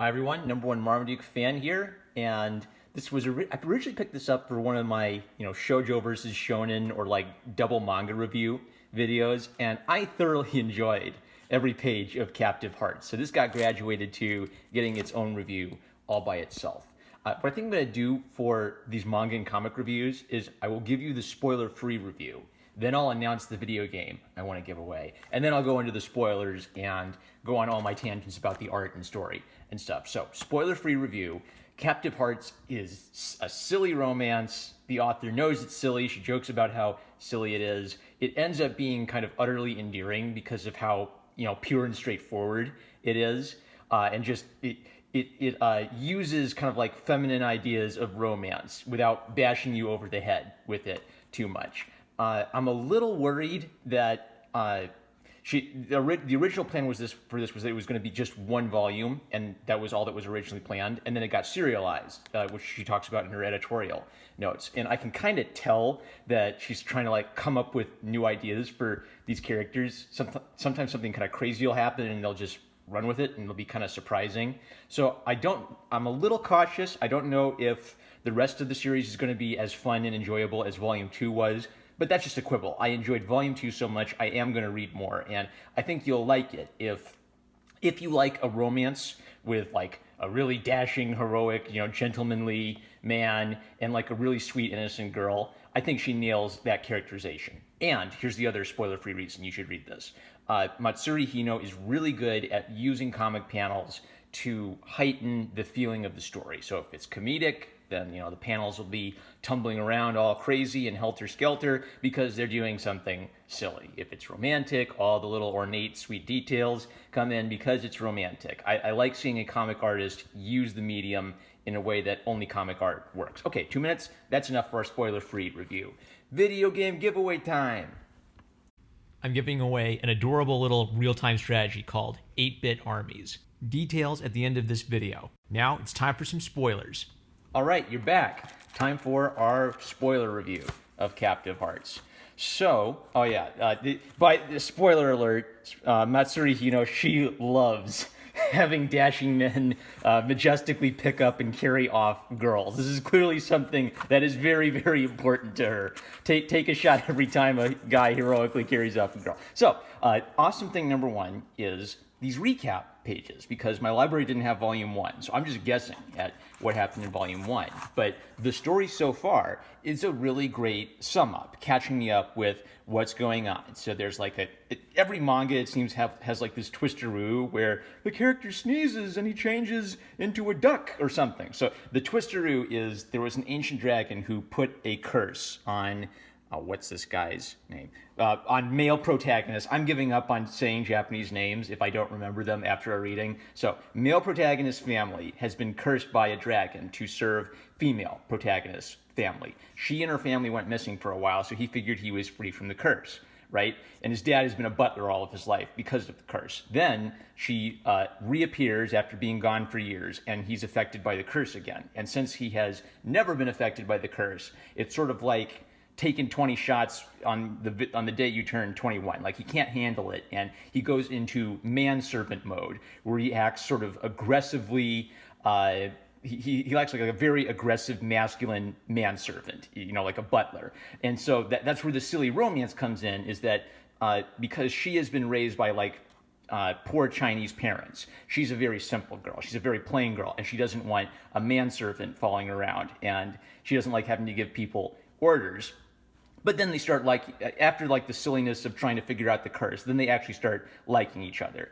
Hi everyone, number one Marmaduke fan here, and this was I originally picked this up for one of my shoujo versus shonen or like double manga review videos, and I thoroughly enjoyed every page of Captive Hearts. So this got graduated to getting its own review all by itself. What I think I'm going to do for these manga and comic reviews is I will give you the spoiler-free review. Then I'll announce the video game I want to give away. And then I'll go into the spoilers and go on all my tangents about the art and story and stuff. So, spoiler-free review. Captive Hearts is a silly romance. The author knows it's silly. She jokes about how silly it is. It ends up being kind of utterly endearing because of how, pure and straightforward it is. And just it uses kind of like feminine ideas of romance without bashing you over the head with it too much. I'm a little worried that the original plan was that it was going to be just one volume, and that was all that was originally planned, and then it got serialized, which she talks about in her editorial notes. And I can kind of tell that she's trying to like come up with new ideas for these characters. Sometimes something kind of crazy will happen, and they'll just run with it, and it'll be kind of surprising. So I'm a little cautious. I don't know if the rest of the series is going to be as fun and enjoyable as Volume 2 was. But that's just a quibble. I enjoyed Volume 2 so much, I am going to read more. And I think you'll like it if you like a romance with like a really dashing, heroic, gentlemanly man and like a really sweet, innocent girl. I think she nails that characterization. And here's the other spoiler-free reason you should read this. Matsuri Hino is really good at using comic panels to heighten the feeling of the story. So if it's comedic, then the panels will be tumbling around all crazy and helter-skelter because they're doing something silly. If it's romantic, all the little ornate, sweet details come in because it's romantic. I like seeing a comic artist use the medium in a way that only comic art works. Okay, 2 minutes, that's enough for our spoiler-free review. Video game giveaway time! I'm giving away an adorable little real-time strategy called 8-Bit Armies. Details at the end of this video. Now it's time for some spoilers. All right, you're back. Time for our spoiler review of Captive Hearts. So, by the spoiler alert, Matsuri Hino, she loves having dashing men majestically pick up and carry off girls. This is clearly something that is very, very important to her. Take a shot every time a guy heroically carries off a girl. So, awesome thing number one is these recap pages, because my library didn't have Volume 1, so I'm just guessing at what happened in Volume 1. But the story so far is a really great sum up, catching me up with what's going on. So there's like every manga, it seems, has like this twisteroo where the character sneezes and he changes into a duck or something. So the twisteroo is there was an ancient dragon who put a curse on what's this guy's name? On male protagonists. I'm giving up on saying Japanese names if I don't remember them after a reading. So, male protagonist family has been cursed by a dragon to serve female protagonist family. She and her family went missing for a while, so he figured he was free from the curse, right? And his dad has been a butler all of his life because of the curse. Then she reappears after being gone for years, and he's affected by the curse again. And since he has never been affected by the curse, it's sort of like taking 20 shots on the day you turn 21. Like, he can't handle it, and he goes into manservant mode, where he acts sort of aggressively. He acts like a very aggressive, masculine manservant, like a butler. And so that's where the silly romance comes in, is that because she has been raised by like poor Chinese parents. She's a very simple girl. She's a very plain girl, and she doesn't want a manservant following around, and she doesn't like having to give people orders. But then they start after the silliness of trying to figure out the curse, then they actually start liking each other.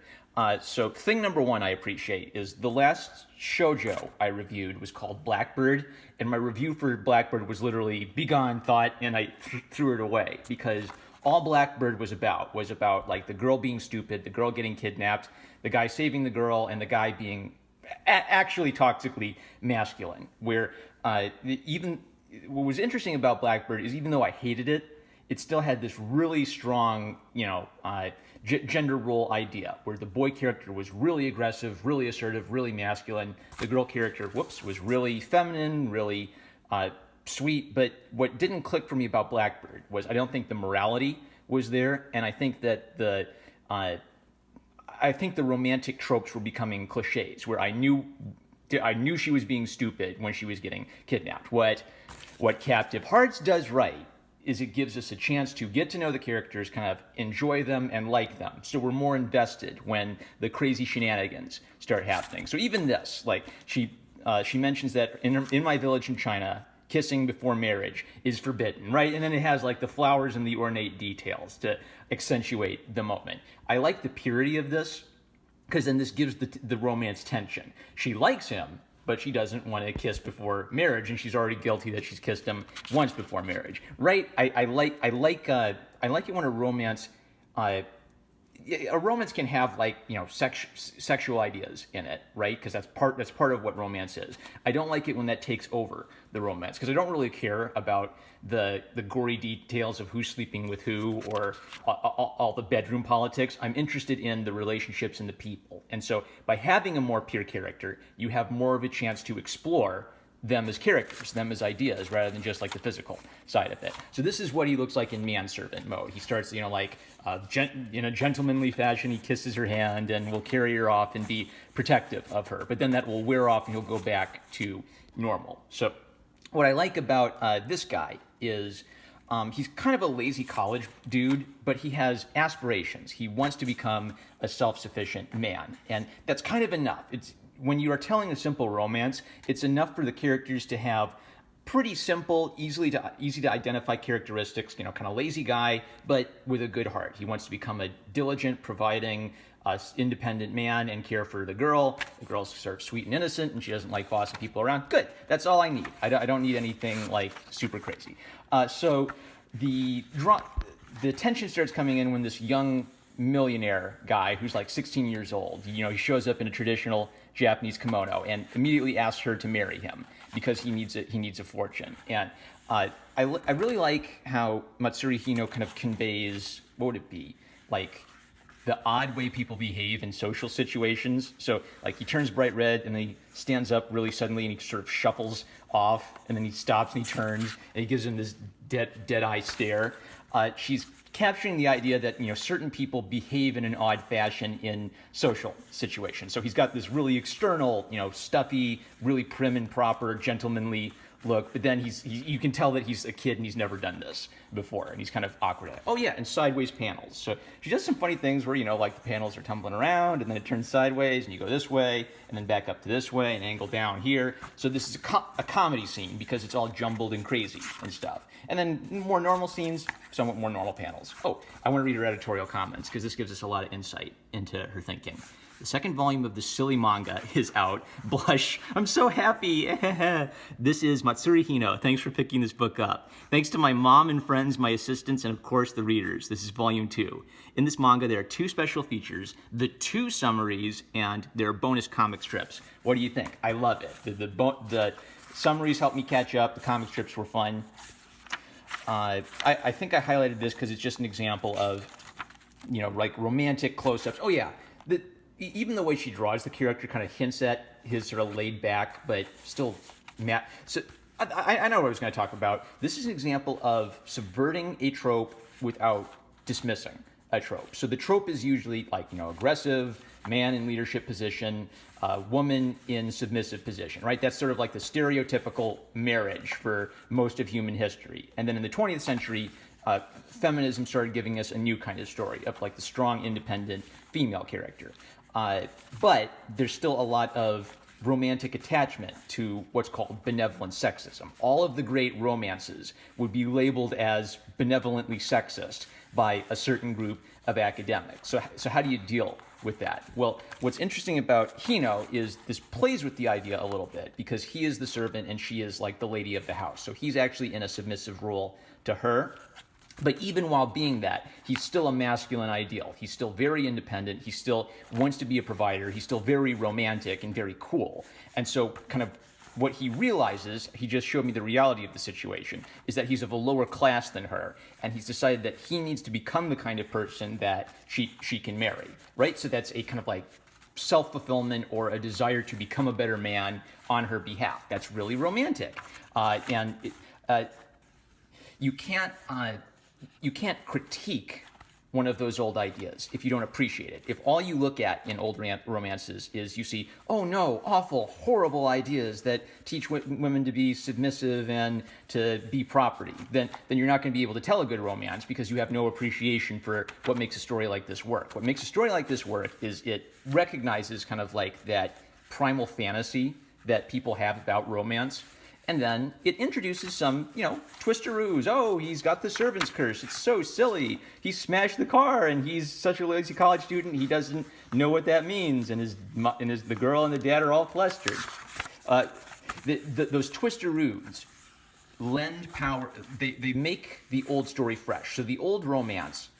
So thing number one I appreciate is the last shoujo I reviewed was called Blackbird, and my review for Blackbird was literally begone thought, and I threw it away, because all Blackbird was about like the girl being stupid, the girl getting kidnapped, the guy saving the girl, and the guy being actually toxically masculine, where what was interesting about Blackbird is even though I hated it, it still had this really strong, gender role idea, where the boy character was really aggressive, really assertive, really masculine. The girl character, was really feminine, really sweet. But what didn't click for me about Blackbird was I don't think the morality was there, and I think that I think the romantic tropes were becoming cliches, where I knew she was being stupid when she was getting kidnapped. What Captive Hearts does right is it gives us a chance to get to know the characters, kind of enjoy them and like them. So we're more invested when the crazy shenanigans start happening. So even this, like she mentions that in my village in China, kissing before marriage is forbidden, right? And then it has like the flowers and the ornate details to accentuate the moment. I like the purity of this because then this gives the romance tension. She likes him, but she doesn't want to kiss before marriage, and she's already guilty that she's kissed him once before marriage, right? I like it when a romance can have like, you know, sexual ideas in it, right? Because that's part of what romance is. I don't like it when that takes over the romance, because I don't really care about the gory details of who's sleeping with who or all the bedroom politics. I'm interested in the relationships and the people. And so by having a more pure character, you have more of a chance to explore them as characters, them as ideas, rather than just like the physical side of it. So this is what he looks like in manservant mode. He starts, you know, like in a gentlemanly fashion, he kisses her hand and will carry her off and be protective of her. But then that will wear off and he'll go back to normal. So what I like about this guy is he's kind of a lazy college dude, but he has aspirations. He wants to become a self-sufficient man, and that's kind of enough. When you are telling a simple romance, it's enough for the characters to have pretty simple, easy to identify characteristics, you know, kind of lazy guy, but with a good heart. He wants to become a diligent, providing, independent man and care for the girl. The girl's sort of sweet and innocent, and she doesn't like bossing people around. Good. That's all I need. I don't need anything like super crazy. So the tension starts coming in when this young millionaire guy who's like 16 years old, you know, he shows up in a traditional Japanese kimono and immediately asks her to marry him because he needs a fortune. And I really like how Matsuri Hino kind of conveys, what would it be, like the odd way people behave in social situations. So like he turns bright red and then he stands up really suddenly and he sort of shuffles off, and then he stops and he turns and he gives him this dead eye stare. She's capturing the idea that, you know, certain people behave in an odd fashion in social situations. So he's got this really external, you know, stuffy, really prim and proper, gentlemanly look, but then you can tell that he's a kid and he's never done this before, and he's kind of awkward at it. Oh yeah, and sideways panels. So she does some funny things where, you know, like the panels are tumbling around and then it turns sideways and you go this way and then back up to this way and angle down here. So this is a comedy scene because it's all jumbled and crazy and stuff. And then more normal scenes, somewhat more normal panels. Oh, I want to read her editorial comments because this gives us a lot of insight into her thinking. The second volume of the silly manga is out. Blush. I'm so happy. This is Matsuri Hino. Thanks for picking this book up. Thanks to my mom and friends, my assistants, and of course the readers. This is volume 2. In this manga, there are 2 special features, the 2 summaries, and there are bonus comic strips. What do you think? I love it. The summaries helped me catch up. The comic strips were fun. I think I highlighted this because it's just an example of, you know, like romantic close-ups. Oh yeah, even the way she draws the character kind of hints at his sort of laid back, but still mad. So I know what I was going to talk about. This is an example of subverting a trope without dismissing a trope. So the trope is usually like, you know, aggressive, man in leadership position, woman in submissive position, right? That's sort of like the stereotypical marriage for most of human history. And then in the 20th century, feminism started giving us a new kind of story of like the strong, independent female character. But there's still a lot of romantic attachment to what's called benevolent sexism. All of the great romances would be labeled as benevolently sexist by a certain group of academics. So how do you deal with that? Well, what's interesting about Hino is this plays with the idea a little bit because he is the servant and she is like the lady of the house. So he's actually in a submissive role to her. But even while being that, he's still a masculine ideal. He's still very independent. He still wants to be a provider. He's still very romantic and very cool. And so kind of what he realizes, he just showed me the reality of the situation, is that he's of a lower class than her. And he's decided that he needs to become the kind of person that she can marry, right? So that's a kind of like self-fulfillment or a desire to become a better man on her behalf. That's really romantic. You can't critique one of those old ideas if you don't appreciate it. If all you look at in old romances is you see, oh no, awful, horrible ideas that teach women to be submissive and to be property, then you're not going to be able to tell a good romance because you have no appreciation for what makes a story like this work. What makes a story like this work is it recognizes kind of like that primal fantasy that people have about romance. And then it introduces some, twisteroos. Oh, he's got the servant's curse. It's so silly. He smashed the car, and he's such a lazy college student. He doesn't know what that means. And the girl and the dad are all flustered. Those twisteroos lend power. They make the old story fresh. So the old romance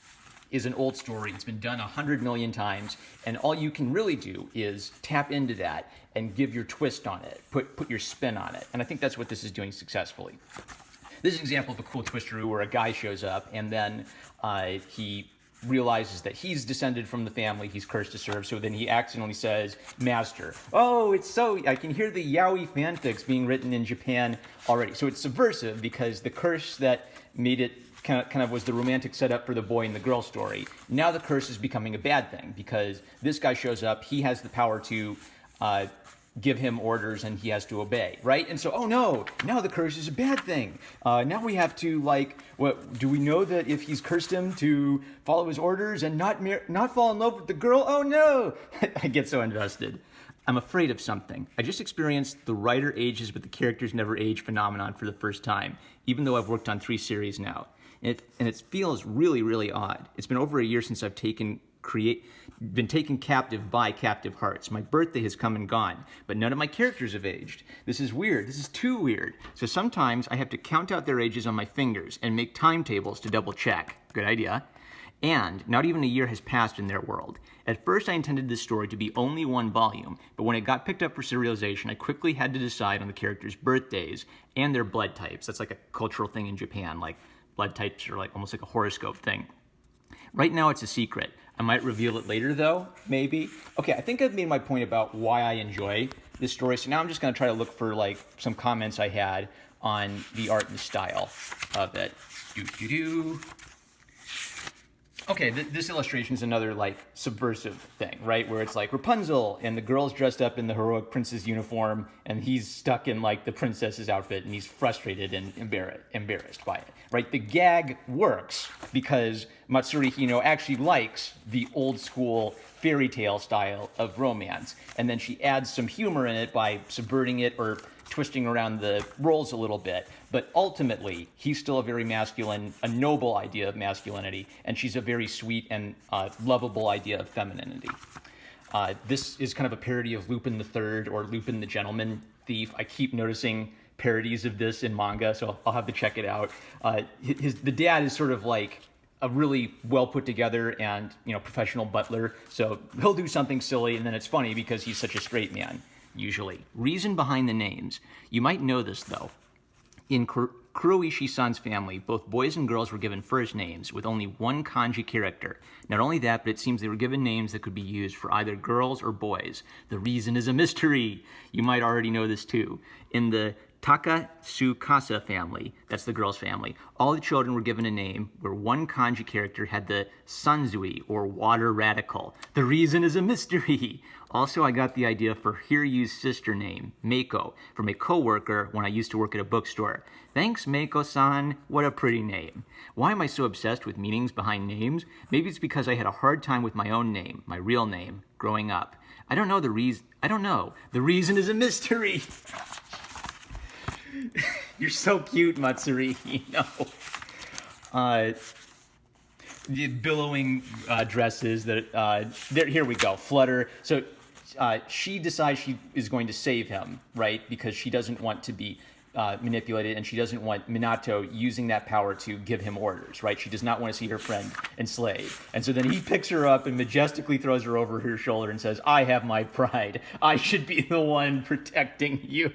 is an old story. It's been done 100 million times, and all you can really do is tap into that and give your twist on it, put your spin on it. And I think that's what this is doing successfully. This is an example of a cool twisteroo where a guy shows up and then he realizes that he's descended from the family he's cursed to serve, so then he accidentally says, master. Oh, I can hear the yaoi fanfics being written in Japan already. So it's subversive because the curse that made it kind of was the romantic setup for the boy and the girl story. Now the curse is becoming a bad thing because this guy shows up, he has the power to give him orders and he has to obey, right? And so, oh no, now the curse is a bad thing. Now we have to do we know that if he's cursed him to follow his orders and not fall in love with the girl? Oh no! I get so invested. I'm afraid of something. I just experienced the writer ages but the characters never age phenomenon for the first time, even though I've worked on 3 series now. And it feels really, really odd. It's been over a year since I've been taken captive by captive hearts. My birthday has come and gone, but none of my characters have aged. This is weird. This is too weird. So sometimes I have to count out their ages on my fingers and make timetables to double check. Good idea. And not even a year has passed in their world. At first I intended this story to be only 1 volume, but when it got picked up for serialization, I quickly had to decide on the characters' birthdays and their blood types. That's like a cultural thing in Japan. Like blood types are almost like a horoscope thing. Right now it's a secret. I might reveal it later though, maybe. Okay, I think I've made my point about why I enjoy this story. So now I'm just gonna try to look for some comments I had on the art and style of it. Okay, this illustration is another subversive thing, right? Where it's Rapunzel and the girl's dressed up in the heroic prince's uniform and he's stuck in the princess's outfit and he's frustrated and embarrassed by it, right? The gag works because Matsuri Hino actually likes the old school fairy tale style of romance. And then she adds some humor in it by subverting it or twisting around the roles a little bit. But ultimately, he's still a very masculine, a noble idea of masculinity, and she's a very sweet and lovable idea of femininity. This is kind of a parody of Lupin the Third or Lupin the Gentleman Thief. I keep noticing parodies of this in manga, so I'll have to check it out. The dad is sort of like a really well put together and professional butler, so he'll do something silly, and then it's funny because he's such a straight man. Usually. Reason behind the names. You might know this, though. In Kuroishi-san's family, both boys and girls were given first names with only 1 kanji character. Not only that, but it seems they were given names that could be used for either girls or boys. The reason is a mystery. You might already know this, too. In the Takatsukasa family, that's the girl's family, all the children were given a name where 1 kanji character had the sanzui, or water radical. The reason is a mystery. Also, I got the idea for Hiryu's sister name, Meiko, from a co-worker when I used to work at a bookstore. Thanks, Meiko-san. What a pretty name. Why am I so obsessed with meanings behind names? Maybe it's because I had a hard time with my own name, my real name, growing up. I don't know the reason. I don't know. The reason is a mystery. You're so cute, Matsuri Hino. The billowing dresses that here we go. Flutter. So she decides she is going to save him, right? Because she doesn't want to be manipulated, and she doesn't want Minato using that power to give him orders, right? She does not want to see her friend enslaved. And so then he picks her up and majestically throws her over her shoulder and says, I have my pride. I should be the one protecting you.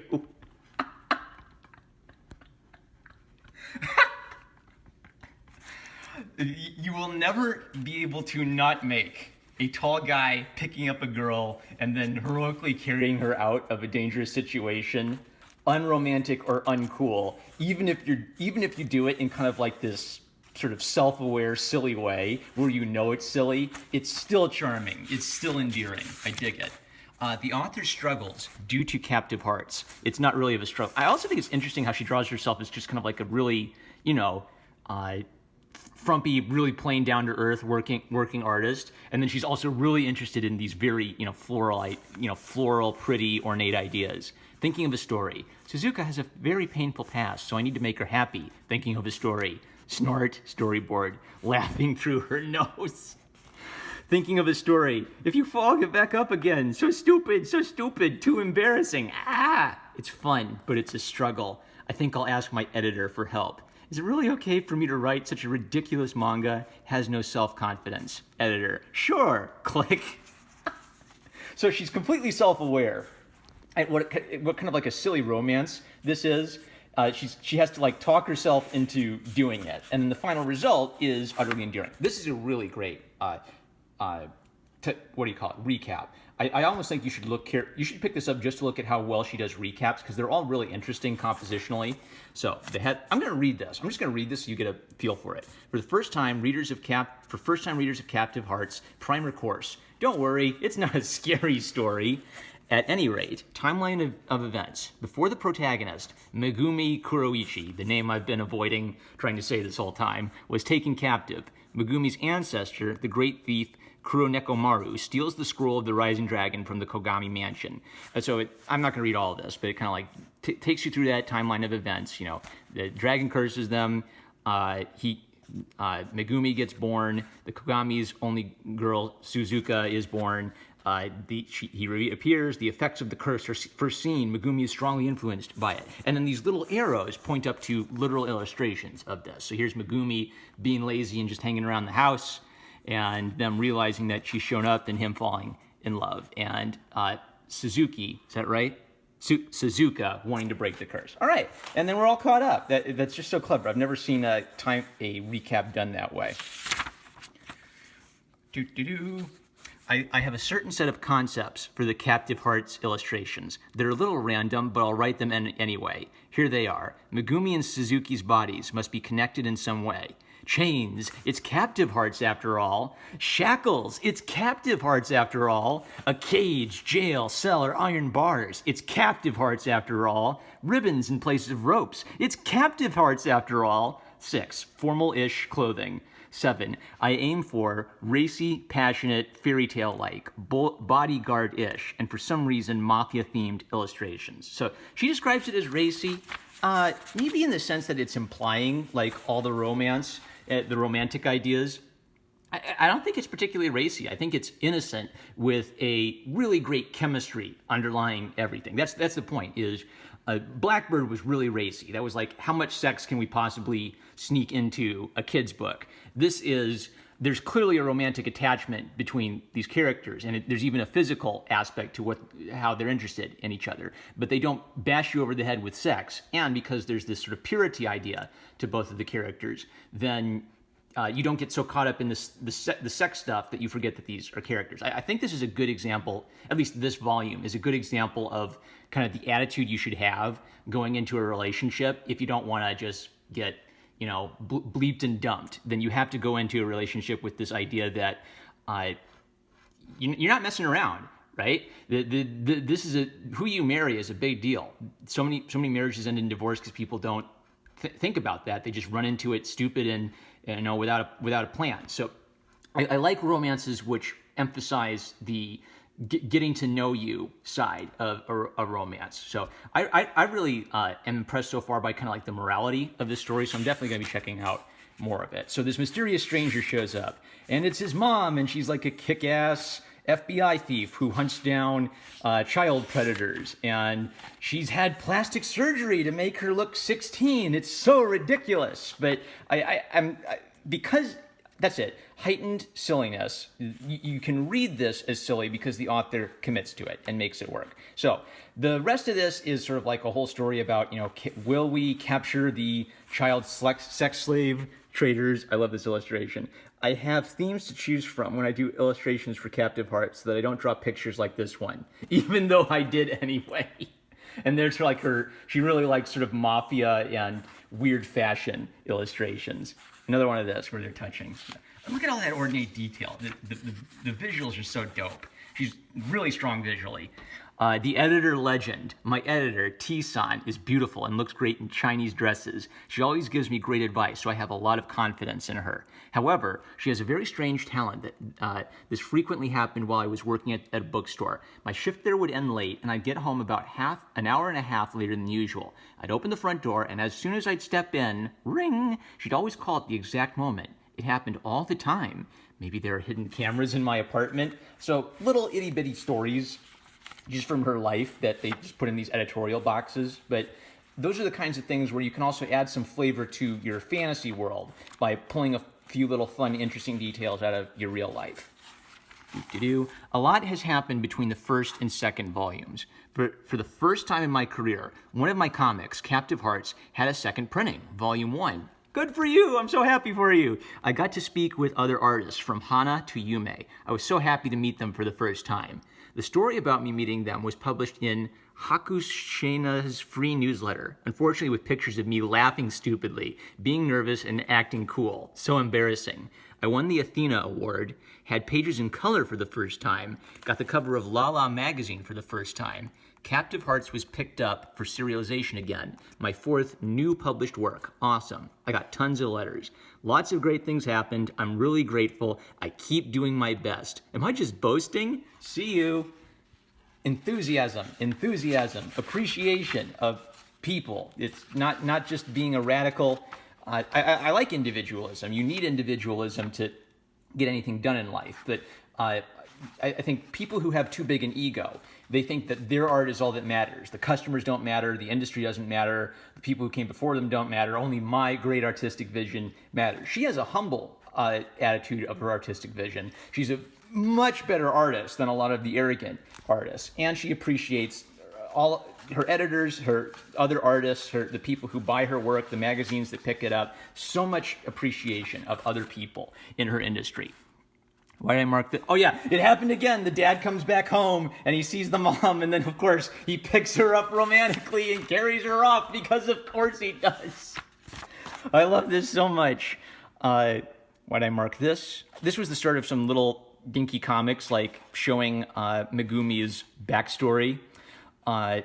You will never be able to not make a tall guy picking up a girl and then heroically carrying her out of a dangerous situation unromantic or uncool, even if you do it in kind of this sort of self-aware, silly way, where you know it's silly, it's still charming. It's still endearing. I dig it. The author struggles due to captive hearts. It's not really of a struggle. I also think it's interesting how she draws herself as just kind of like a really, frumpy, really plain, down-to-earth working artist, and then she's also really interested in these very, floral, pretty, ornate ideas. Thinking of a story. Suzuka has a very painful past, so I need to make her happy. Thinking of a story. Snort, storyboard, laughing through her nose. Thinking of a story. If you fall, get back up again. So stupid, too embarrassing. It's fun, but it's a struggle. I think I'll ask my editor for help. Is it really okay for me to write such a ridiculous manga? Has no self-confidence. Editor, sure, click. So she's completely self-aware. And what kind of like a silly romance this is. She has to like talk herself into doing it. And then the final result is utterly endearing. This is a really great, recap. I almost think you should look here. You should pick this up just to look at how well she does recaps, because they're all really interesting compositionally. So I'm going to read this. I'm just going to read this so you get a feel for it. For first-time readers of Captive Hearts, primer course. Don't worry, it's not a scary story. At any rate, timeline of events. Before the protagonist, Megumi Kuroichi, the name I've been avoiding trying to say this whole time, was taken captive. Megumi's ancestor, the great thief Kuronekomaru, steals the scroll of the Rising Dragon from the Kogami mansion. I'm not going to read all of this, but it kind of like takes you through that timeline of events. The dragon curses them. Megumi gets born. The Kogami's only girl, Suzuka, is born. He reappears. The effects of the curse are first seen. Megumi is strongly influenced by it. And then these little arrows point up to literal illustrations of this. So here's Megumi being lazy and just hanging around the house, and them realizing that she's shown up and him falling in love. And Suzuki, is that right? Suzuka wanting to break the curse. All right, and then we're all caught up. That's just so clever. I've never seen a recap done that way. I have a certain set of concepts for the Captive Hearts illustrations. They're a little random, but I'll write them anyway. Here they are. Megumi and Suzuki's bodies must be connected in some way. Chains, it's Captive Hearts after all. Shackles, it's Captive Hearts after all. A cage, jail, cell, or iron bars, it's Captive Hearts after all. Ribbons in place of ropes, it's Captive Hearts after all. 6, formal-ish clothing. 7, I aim for racy, passionate, fairy tale-like, bodyguard-ish, and for some reason, mafia-themed illustrations. So she describes it as racy, maybe in the sense that it's implying like all the romance, the romantic ideas. I don't think it's particularly racy. I think it's innocent with a really great chemistry underlying everything. That's the point, is Blackbird was really racy. That was like, how much sex can we possibly sneak into a kid's book? There's clearly a romantic attachment between these characters, and there's even a physical aspect to how they're interested in each other. But they don't bash you over the head with sex, and because there's this sort of purity idea to both of the characters, then you don't get so caught up in the sex stuff that you forget that these are characters. I think this is a good example, at least this volume is a good example of kind of the attitude you should have going into a relationship. If you don't want to just get bleeped and dumped, then you have to go into a relationship with this idea that you're not messing around, right? This is who you marry is a big deal. So many marriages end in divorce because people don't think about that. They just run into it stupid and without a plan. So I like romances which emphasize the getting to know you side of a romance. So I really am impressed so far by kind of like the morality of this story. So I'm definitely going to be checking out more of it. So this mysterious stranger shows up, and it's his mom, and she's like a kick-ass FBI thief who hunts down child predators, and she's had plastic surgery to make her look 16. It's so ridiculous, but because that's it. Heightened silliness. You can read this as silly because the author commits to it and makes it work. So the rest of this is sort of like a whole story about, will we capture the child sex slave traders? I love this illustration. I have themes to choose from when I do illustrations for Captive Hearts so that I don't draw pictures like this one, even though I did anyway. And there's like she really likes sort of mafia and weird fashion illustrations. Another one of this where they're touching. Look at all that ornate detail. The visuals are so dope. She's really strong visually. The editor legend, my editor, T-san, is beautiful and looks great in Chinese dresses. She always gives me great advice, so I have a lot of confidence in her. However, she has a very strange talent that this frequently happened while I was working at a bookstore. My shift there would end late, and I'd get home about an hour and a half later than usual. I'd open the front door, and as soon as I'd step in, ring, she'd always call at the exact moment. It happened all the time. Maybe there are hidden cameras in my apartment. So little itty-bitty stories just from her life that they just put in these editorial boxes. But those are the kinds of things where you can also add some flavor to your fantasy world by pulling a few little fun, interesting details out of your real life. A lot has happened between the first and second volumes. For the first time in my career, one of my comics, Captive Hearts, had a second printing, Volume 1. Good for you! I'm so happy for you! I got to speak with other artists, from Hana to Yume. I was so happy to meet them for the first time. The story about me meeting them was published in Hakushena's free newsletter, unfortunately with pictures of me laughing stupidly, being nervous, and acting cool. So embarrassing. I won the Athena Award, had pages in color for the first time, got the cover of La La magazine for the first time. Captive Hearts was picked up for serialization again, my fourth new published work. Awesome. I got tons of letters. Lots of great things happened. I'm really grateful. I keep doing my best. Am I just boasting? See you. Enthusiasm, appreciation of people. It's not just being a radical. I like individualism. You need individualism to get anything done in life. But I think people who have too big an ego, they think that their art is all that matters. The customers don't matter. The industry doesn't matter. The people who came before them don't matter. Only my great artistic vision matters. She has a humble attitude of her artistic vision. She's a much better artist than a lot of the arrogant artists. And she appreciates all her editors, her other artists, the people who buy her work, the magazines that pick it up. So much appreciation of other people in her industry. Why did I mark that? Oh yeah, it happened again. The dad comes back home and he sees the mom, and then of course he picks her up romantically and carries her off, because of course he does. I love this so much. Why did I mark this? This was the start of some little dinky comics, like showing Megumi's backstory. And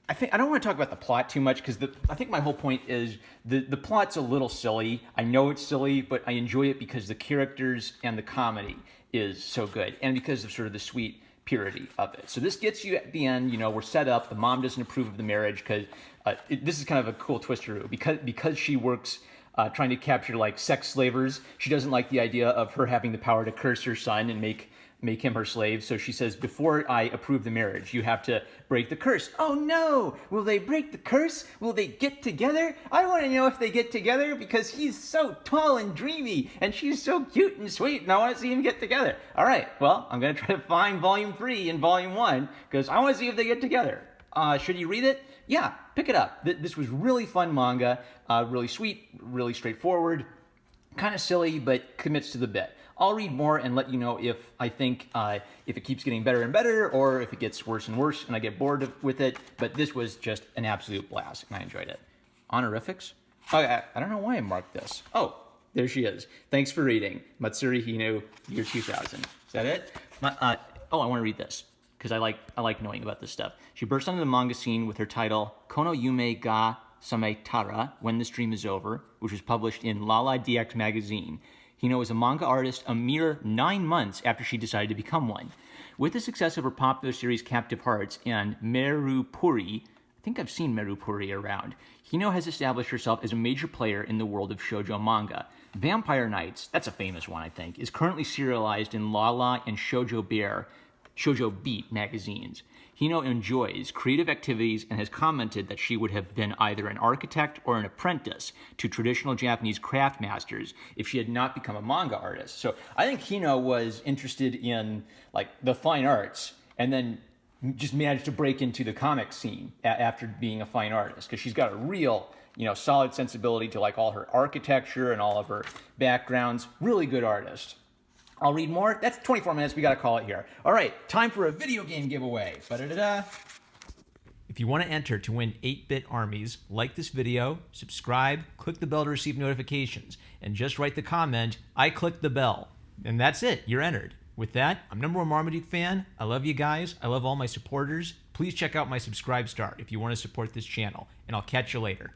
I don't want to talk about the plot too much, because I think my whole point is the plot's a little silly. I know it's silly, but I enjoy it because the characters and the comedy is so good, and because of sort of the sweet purity of it. So this gets you at the end, we're set up. The mom doesn't approve of the marriage because this is kind of a cool twisteroo, because she works trying to capture like sex slavers. She doesn't like the idea of her having the power to curse her son and make him her slave. So she says, before I approve the marriage, you have to break the curse. Oh no! Will they break the curse? Will they get together? I want to know if they get together, because he's so tall and dreamy, and she's so cute and sweet, and I want to see him get together. All right, well, I'm going to try to find Volume 3 and Volume 1, because I want to see if they get together. Should you read it? Yeah, pick it up. This was really fun manga, really sweet, really straightforward, kind of silly, but commits to the bit. I'll read more and let you know if I think if it keeps getting better and better, or if it gets worse and worse and I get bored with it. But this was just an absolute blast, and I enjoyed it. Honorifics? Oh, I don't know why I marked this. Oh, there she is. Thanks for reading. Matsuri Hino, year 2000. Is that it? I want to read this, because I like knowing about this stuff. She burst onto the manga scene with her title, Kono Yume ga Sametara, When This Dream Is Over, which was published in Lala DX magazine. Hino was a manga artist a mere 9 months after she decided to become one. With the success of her popular series Captive Hearts and Merupuri, I think I've seen Merupuri around, Hino has established herself as a major player in the world of shoujo manga. Vampire Knights, that's a famous one I think, is currently serialized in Lala and Shoujo Beat magazines. Hino enjoys creative activities and has commented that she would have been either an architect or an apprentice to traditional Japanese craft masters if she had not become a manga artist. So I think Hino was interested in like the fine arts, and then just managed to break into the comic scene after being a fine artist, because she's got a real, solid sensibility to like all her architecture and all of her backgrounds. Really good artist. I'll read more. That's 24 minutes. We got to call it here. All right, time for a video game giveaway. Ba-da-da-da. If If you want to enter to win 8-bit armies, like this video, subscribe, click the bell to receive notifications, and just write the comment, "I clicked the bell." And that's it, you're entered. With that, I'm #1 Marmaduke fan. I love you guys. I love all my supporters. Please check out my subscribe star if you want to support this channel, and I'll catch you later.